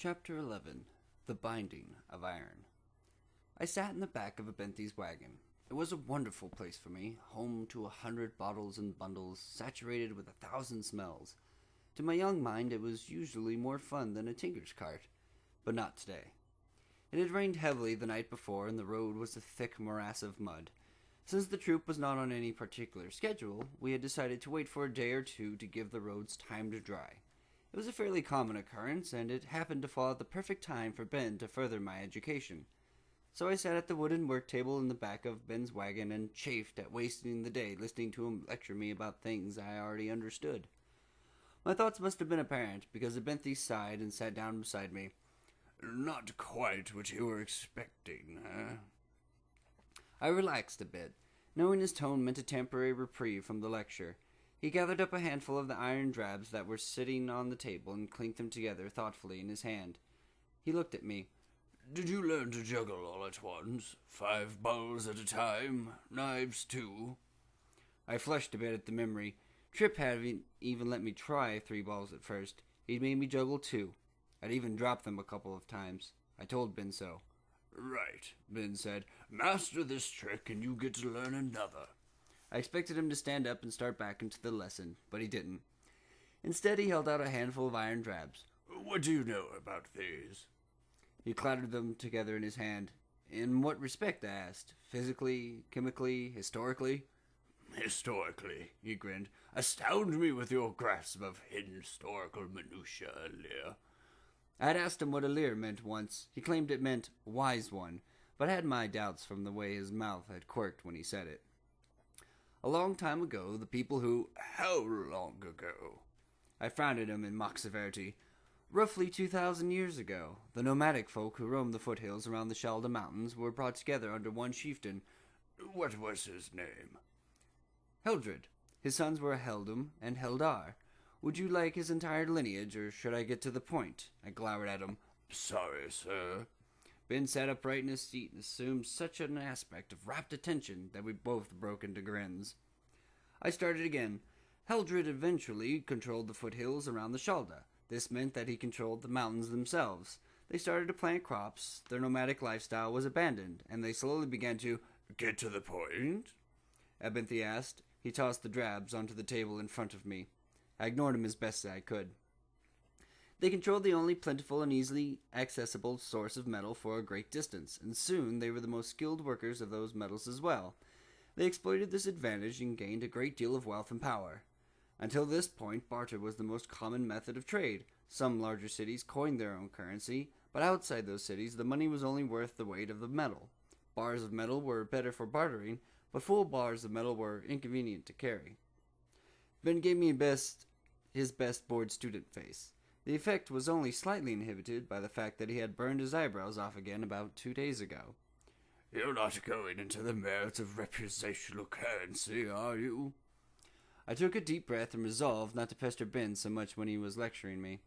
Chapter 11. The Binding of Iron. I sat in the back of a Bentley's wagon. It was a wonderful place for me, home to 100 bottles and bundles, saturated with 1,000 smells. To my young mind, it was usually more fun than a tinker's cart, but not today. It had rained heavily the night before, and the road was a thick morass of mud. Since the troop was not on any particular schedule, we had decided to wait for a day or two to give the roads time to dry. It was a fairly common occurrence, and it happened to fall at the perfect time for Ben to further my education. So I sat at the wooden work table in the back of Ben's wagon and chafed at wasting the day listening to him lecture me about things I already understood. My thoughts must have been apparent, because Bentley sighed and sat down beside me. "Not quite what you were expecting, huh?" I relaxed a bit, knowing his tone meant a temporary reprieve from the lecture. He gathered up a handful of the iron drabs that were sitting on the table and clinked them together thoughtfully in his hand. He looked at me. "Did you learn to juggle all at once? 5 balls at a time? Knives, too?" I flushed a bit at the memory. Tripp hadn't even let me try 3 balls at first. He'd made me juggle 2. I'd even dropped them a couple of times. I told Ben so. "Right," Ben said. "Master this trick and you get to learn another." I expected him to stand up and start back into the lesson, but he didn't. Instead, he held out a handful of iron drabs. "What do you know about these?" He clattered them together in his hand. "In what respect?" I asked. "Physically, chemically, historically?" "Historically," he grinned. "Astound me with your grasp of historical minutiae, Lear." I had asked him what a leer meant once. He claimed it meant wise one, but I had my doubts from the way his mouth had quirked when he said it. A long time ago, the people who... "How long ago?" I frowned at him in mock severity. Roughly 2,000 years ago, the nomadic folk who roamed the foothills around the Shalda Mountains were brought together under one chieftain. "What was his name?" Heldred. His sons were Heldum and Heldar. Would you like his entire lineage, or should I get to the point? I glowered at him. "Sorry, sir." Ben sat upright in his seat and assumed such an aspect of rapt attention that we both broke into grins. I started again. Heldred eventually controlled the foothills around the Shalda. This meant that he controlled the mountains themselves. They started to plant crops, their nomadic lifestyle was abandoned, and they slowly began to... "Get to the point?" Abinthy asked. He tossed the drabs onto the table in front of me. I ignored him as best I could. They controlled the only plentiful and easily accessible source of metal for a great distance, and soon they were the most skilled workers of those metals as well. They exploited this advantage and gained a great deal of wealth and power. Until this point, barter was the most common method of trade. Some larger cities coined their own currency, but outside those cities the money was only worth the weight of the metal. Bars of metal were better for bartering, but full bars of metal were inconvenient to carry. Ben gave me his best bored student face. The effect was only slightly inhibited by the fact that he had burned his eyebrows off again about 2 days ago. "You're not going into the merits of representational currency, are you?" I took a deep breath and resolved not to pester Ben so much when he was lecturing me.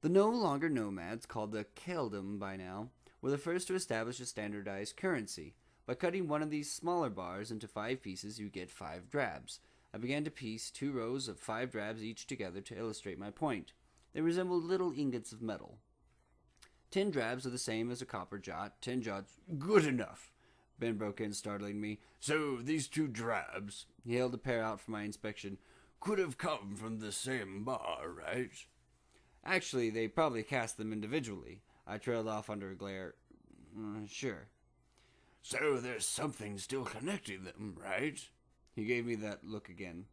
The no longer nomads, called the Keldum by now, were the first to establish a standardized currency. By cutting one of these smaller bars into 5 pieces, you get 5 drabs. I began to piece 2 rows of 5 drabs each together to illustrate my point. They resembled little ingots of metal. 10 drabs are the same as a copper jot. 10 jots... "Good enough," Ben broke in, startling me. "So these 2 drabs," He held a pair out for my inspection. "could have come from the same bar, right?" Actually, they probably cast them individually. I trailed off under a glare. Sure. "So there's something still connecting them, right?" He gave me that look again.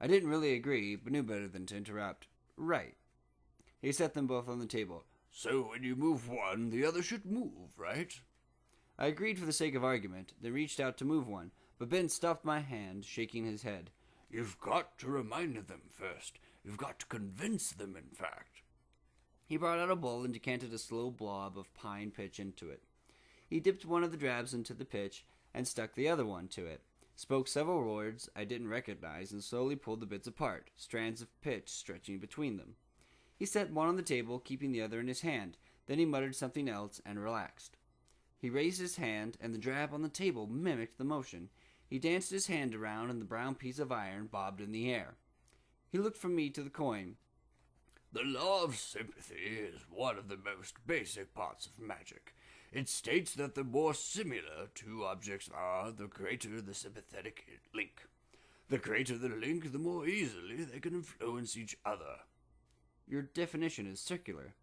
I didn't really agree, but knew better than to interrupt. Right. He set them both on the table. "So when you move one, the other should move, right?" I agreed for the sake of argument, then reached out to move one, but Ben stopped my hand, shaking his head. "You've got to remind them first. You've got to convince them, in fact." He brought out a bowl and decanted a slow blob of pine pitch into it. He dipped one of the drabs into the pitch and stuck the other one to it, spoke several words I didn't recognize, and slowly pulled the bits apart, strands of pitch stretching between them. He set one on the table, keeping the other in his hand. Then he muttered something else and relaxed. He raised his hand, and the drab on the table mimicked the motion. He danced his hand around, and the brown piece of iron bobbed in the air. He looked from me to the coin. The law of sympathy is one of the most basic parts of magic. It states that the more similar two objects are, the greater the sympathetic link. The greater the link, the more easily they can influence each other. Your definition is circular.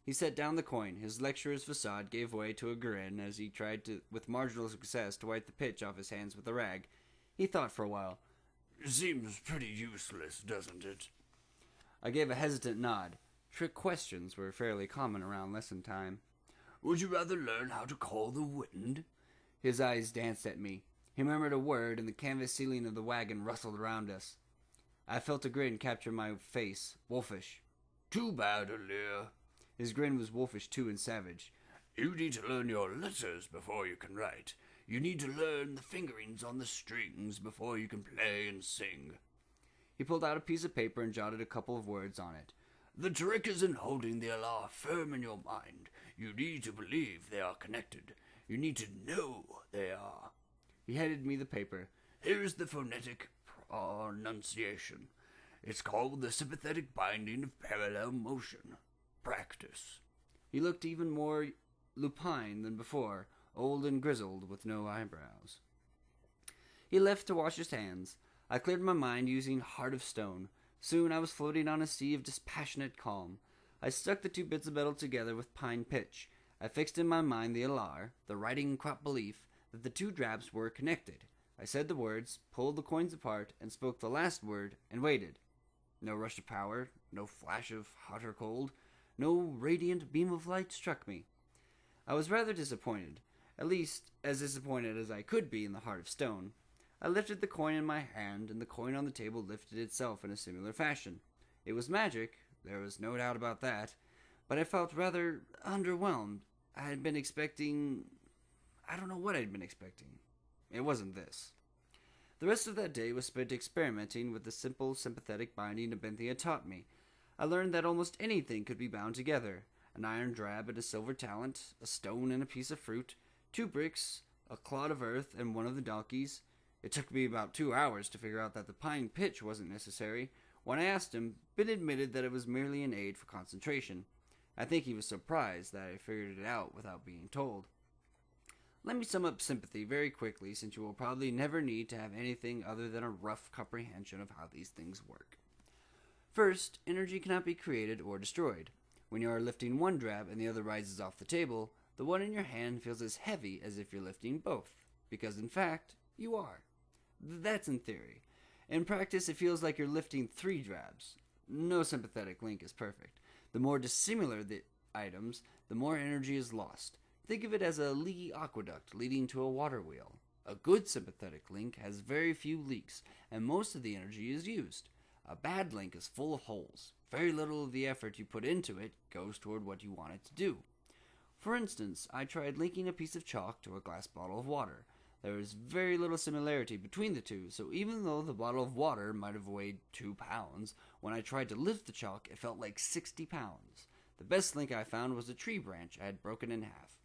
He set down the coin. His lecturer's facade gave way to a grin as he tried to, with marginal success, to wipe the pitch off his hands with a rag. He thought for a while. Seems pretty useless, doesn't it? I gave a hesitant nod. Trick questions were fairly common around lesson time. Would you rather learn how to call the wind? His eyes danced at me. He murmured a word, and the canvas ceiling of the wagon rustled around us. I felt a grin capture my face, wolfish. Too bad, Alir. His grin was wolfish too and savage. You need to learn your letters before you can write. You need to learn the fingerings on the strings before you can play and sing. He pulled out a piece of paper and jotted a couple of words on it. The trick is in holding the alar firm in your mind. You need to believe they are connected. You need to know they are. He handed me the paper. Here's the phonetic pronunciation. It's called the sympathetic binding of parallel motion. Practice. He looked even more lupine than before, old and grizzled with no eyebrows. He left to wash his hands. I cleared my mind using Heart of Stone. Soon I was floating on a sea of dispassionate calm. I stuck the two bits of metal together with pine pitch. I fixed in my mind the alar, the writing crop belief, that the two drabs were connected. I said the words, pulled the coins apart, and spoke the last word, and waited. No rush of power, no flash of hot or cold, no radiant beam of light struck me. I was rather disappointed, at least as disappointed as I could be in the Heart of Stone. I lifted the coin in my hand, and the coin on the table lifted itself in a similar fashion. It was magic, there was no doubt about that, but I felt rather underwhelmed. I had been expecting... I don't know what I'd been expecting. It wasn't this. The rest of that day was spent experimenting with the simple, sympathetic binding Abinthia taught me. I learned that almost anything could be bound together. An iron drab and a silver talent, a stone and a piece of fruit, 2 bricks, a clod of earth, and one of the donkeys. It took me about 2 hours to figure out that the pine pitch wasn't necessary. When I asked him, Ben admitted that it was merely an aid for concentration. I think he was surprised that I figured it out without being told. Let me sum up sympathy very quickly, since you will probably never need to have anything other than a rough comprehension of how these things work. First, energy cannot be created or destroyed. When you are lifting one drab and the other rises off the table, the one in your hand feels as heavy as if you're lifting both, because in fact, you are. That's in theory. In practice, it feels like you're lifting 3 drabs. No sympathetic link is perfect. The more dissimilar the items, the more energy is lost. Think of it as a leaky aqueduct leading to a water wheel. A good sympathetic link has very few leaks, and most of the energy is used. A bad link is full of holes. Very little of the effort you put into it goes toward what you want it to do. For instance, I tried linking a piece of chalk to a glass bottle of water. There is very little similarity between the two, so even though the bottle of water might have weighed 2 pounds, when I tried to lift the chalk, it felt like 60 pounds. The best link I found was a tree branch I had broken in half.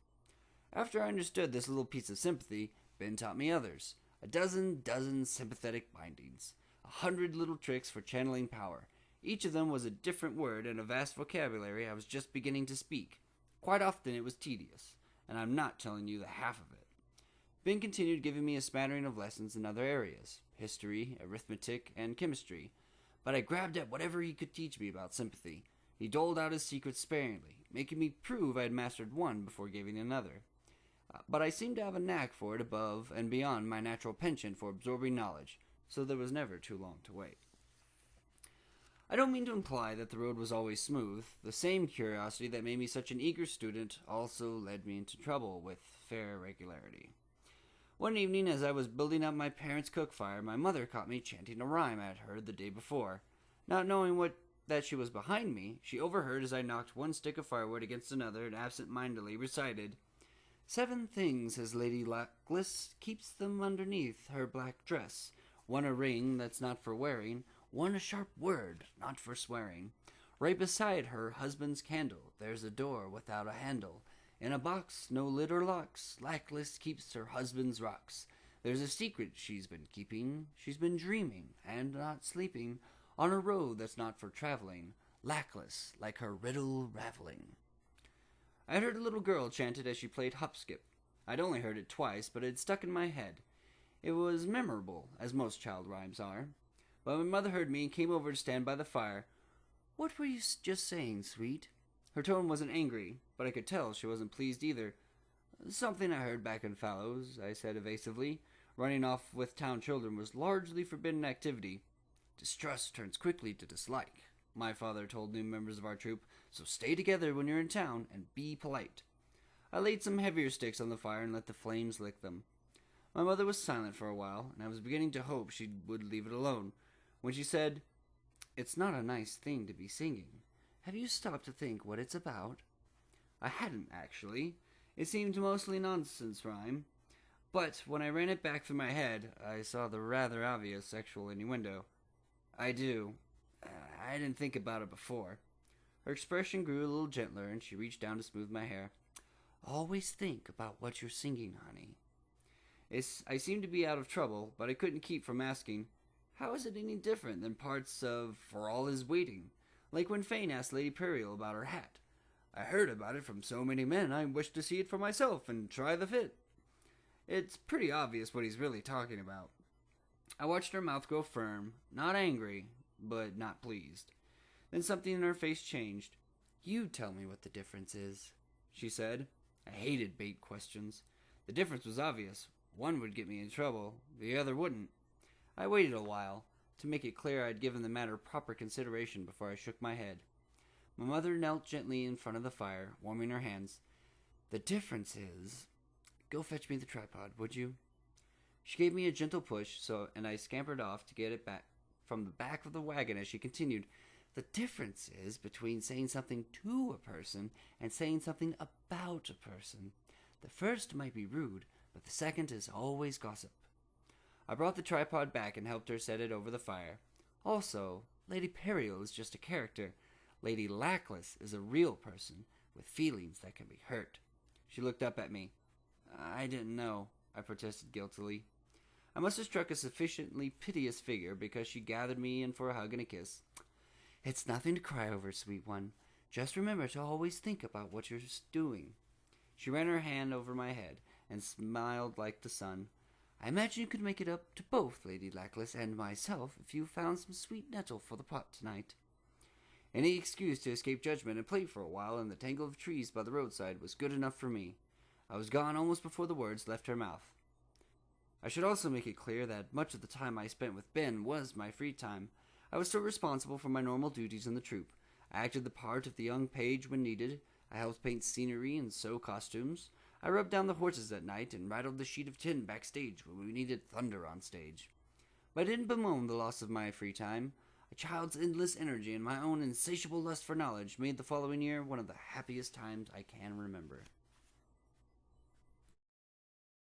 After I understood this little piece of sympathy, Ben taught me others. A dozen sympathetic bindings. 100 little tricks for channeling power. Each of them was a different word and a vast vocabulary I was just beginning to speak. Quite often it was tedious, and I'm not telling you the half of it. Ben continued giving me a smattering of lessons in other areas, history, arithmetic, and chemistry, but I grabbed at whatever he could teach me about sympathy. He doled out his secrets sparingly, making me prove I had mastered one before giving another. But I seemed to have a knack for it above and beyond my natural penchant for absorbing knowledge, so there was never too long to wait. I don't mean to imply that the road was always smooth. The same curiosity that made me such an eager student also led me into trouble with fair regularity. One evening, as I was building up my parents' cook fire, my mother caught me chanting a rhyme I had heard the day before. Not knowing that she was behind me, she overheard as I knocked one stick of firewood against another and absent-mindedly recited, 7 things his lady Lackless keeps them underneath her black dress. 1 a ring that's not for wearing, 1 a sharp word, not for swearing. Right beside her husband's candle, there's a door without a handle. In a box, no lid or locks, Lackless keeps her husband's rocks. There's a secret she's been keeping, she's been dreaming, and not sleeping, on a road that's not for traveling. lackless like her riddle raveling. I had heard a little girl chant it as she played hop-skip. I'd only heard it twice, but it had stuck in my head. It was memorable, as most child rhymes are. But my mother heard me and came over to stand by the fire. "What were you just saying, sweet?" Her tone wasn't angry, but I could tell she wasn't pleased either. "Something I heard back in Fallows," I said evasively. Running off with town children was largely forbidden activity. "Distrust turns quickly to dislike," my father told new members of our troop, "so stay together when you're in town and be polite." I laid some heavier sticks on the fire and let the flames lick them. My mother was silent for a while, and I was beginning to hope she would leave it alone, when she said, "It's not a nice thing to be singing. Have you stopped to think what it's about?" I hadn't, actually. It seemed mostly nonsense rhyme, but when I ran it back through my head, I saw the rather obvious sexual innuendo. "I do. I didn't think about it before." Her expression grew a little gentler, and she reached down to smooth my hair. "Always think about what you're singing, honey." I seemed to be out of trouble, but I couldn't keep from asking, "How is it any different than parts of For All Is Waiting? Like when Fane asked Lady Periel about her hat. I heard about it from so many men I wished to see it for myself and try the fit." It's pretty obvious what he's really talking about. I watched her mouth grow firm, not angry, but not pleased. Then something in her face changed. "You tell me what the difference is," she said. I hated bait questions. The difference was obvious. One would get me in trouble, the other wouldn't. I waited a while, to make it clear I'd given the matter proper consideration before I shook my head. My mother knelt gently in front of the fire, warming her hands. "The difference is... Go fetch me the tripod, would you?" She gave me a gentle push, and I scampered off to get it back from the back of the wagon as she continued. "The difference is between saying something to a person and saying something about a person. The first might be rude, but the second is always gossip." I brought the tripod back and helped her set it over the fire. "Also, Lady Periel is just a character. Lady Lackless is a real person with feelings that can be hurt." She looked up at me. "I didn't know," I protested guiltily. I must have struck a sufficiently piteous figure because she gathered me in for a hug and a kiss. "It's nothing to cry over, sweet one. Just remember to always think about what you're doing." She ran her hand over my head and smiled like the sun. "I imagine you could make it up to both Lady Lackless and myself if you found some sweet nettle for the pot tonight." Any excuse to escape judgment and play for a while in the tangle of trees by the roadside was good enough for me. I was gone almost before the words left her mouth. I should also make it clear that much of the time I spent with Ben was my free time. I was still responsible for my normal duties in the troop. I acted the part of the young page when needed. I helped paint scenery and sew costumes. I rubbed down the horses at night and rattled the sheet of tin backstage when we needed thunder on stage. But I didn't bemoan the loss of my free time. A child's endless energy and my own insatiable lust for knowledge made the following year one of the happiest times I can remember.